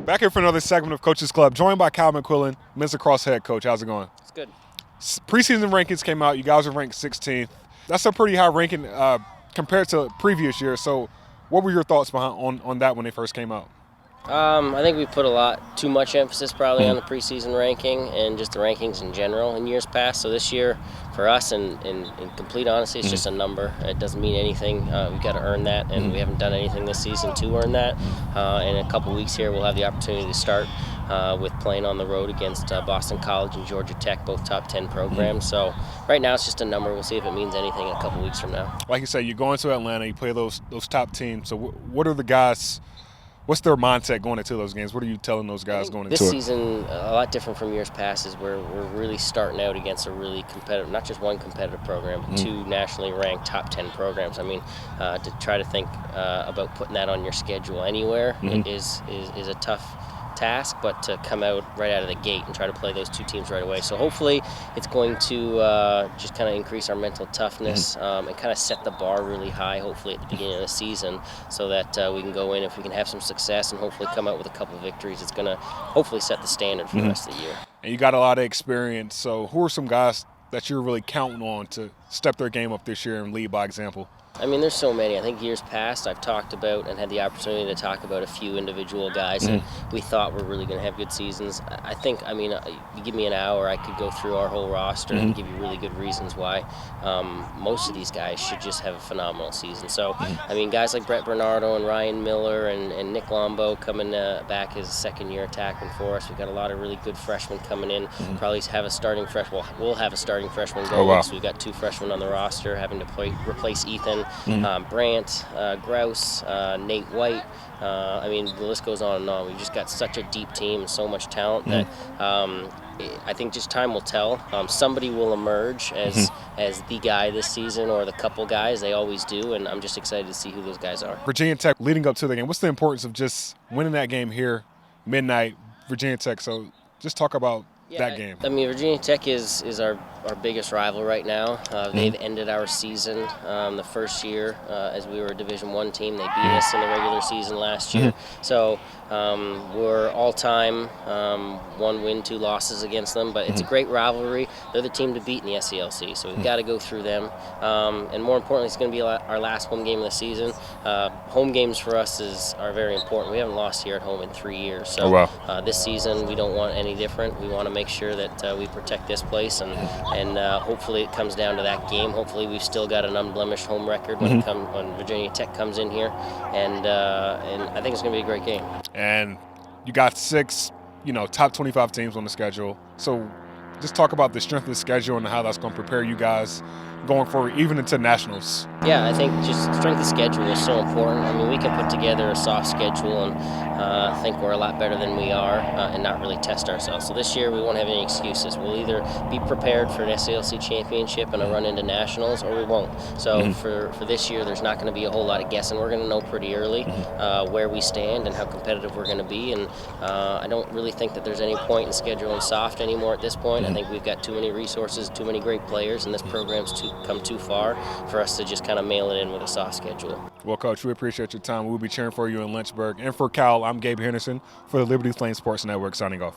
Back here for another segment of Coaches Club, joined by Kyle McQuillan, men's lacrosse head coach. How's it going? It's good. Preseason rankings came out. You guys are ranked 16th. That's a pretty high ranking compared to previous years. So what were your thoughts behind on that when they first came out? I think we put too much emphasis probably on the preseason ranking and just the rankings in general in years past. So this year, for us, in complete honesty, it's just a number. It doesn't mean anything. We've got to earn that, and we haven't done anything this season to earn that. In a couple weeks here, we'll have the opportunity to start with playing on the road against Boston College and Georgia Tech, both top 10 programs. So right now, it's just a number. We'll see if it means anything in a couple weeks from now. Like you say, you go into Atlanta, you play those top teams. So what are the guys? What's their mindset going into those games? What are you telling those guys going into it? This season, a lot different from years past, is where we're really starting out against a really competitive, not just one competitive program, but two nationally ranked top 10 programs. I mean, to try to think about putting that on your schedule anywhere is a tough task, but to come out right out of the gate and try to play those two teams right away. So hopefully it's going to just kind of increase our mental toughness and kind of set the bar really high, hopefully at the beginning of the season, so that we can go in, if we can have some success and hopefully come out with a couple of victories, it's going to hopefully set the standard for the rest of the year. And you got a lot of experience, so who are some guys that you're really counting on to step their game up this year and lead by example? I mean, there's so many. I think years past I've talked about and had the opportunity to talk about a few individual guys that we thought were really going to have good seasons. I think, I mean, you give me an hour, I could go through our whole roster and give you really good reasons why most of these guys should just have a phenomenal season. So, I mean, guys like Brett Bernardo and Ryan Miller and Nick Lombo coming back as a second-year attackman for us. We've got a lot of really good freshmen coming in. Probably have a starting freshman. We'll have a starting freshman going. So we've got two freshmen on the roster having to replace Ethan. Brant, Grouse, Nate White. I mean, the list goes on and on. We've just got such a deep team and so much talent that I think just time will tell. Somebody will emerge as the guy this season, or the couple guys. They always do, and I'm just excited to see who those guys are. Virginia Tech, leading up to the game, what's the importance of just winning that game here, midnight, Virginia Tech? So just talk about that game. I mean, Virginia Tech is our biggest rival right now. They've ended our season the first year as we were a Division I team. They beat us in the regular season last year. So we're all-time 1 win, 2 losses against them. But it's a great rivalry. They're the team to beat in the SELC, so we've got to go through them. And more importantly, it's going to be our last home game of the season. Home games for us are very important. We haven't lost here at home in 3 years. So this season, we don't want any different. We want to make sure that we protect this place, and hopefully it comes down to that game. Hopefully we've still got an unblemished home record when Virginia Tech comes in here, and I think it's going to be a great game. And you got 6, top 25 teams on the schedule. So just talk about the strength of the schedule and how that's going to prepare you guys going forward, even into nationals. Yeah, I think just strength of schedule is so important. I mean, we can put together a soft schedule and think we're a lot better than we are and not really test ourselves. So this year we won't have any excuses. We'll either be prepared for an SALC championship and a run into nationals, or we won't. So for this year, there's not going to be a whole lot of guessing. We're going to know pretty early where we stand and how competitive we're going to be. And I don't really think that there's any point in scheduling soft anymore at this point. I think we've got too many resources, too many great players, and this program's come too far for us to just kind of mail it in with a soft schedule. Well, Coach, we appreciate your time. We'll be cheering for you in Lynchburg. And for Cal, I'm Gabe Henderson for the Liberty Flame Sports Network, signing off.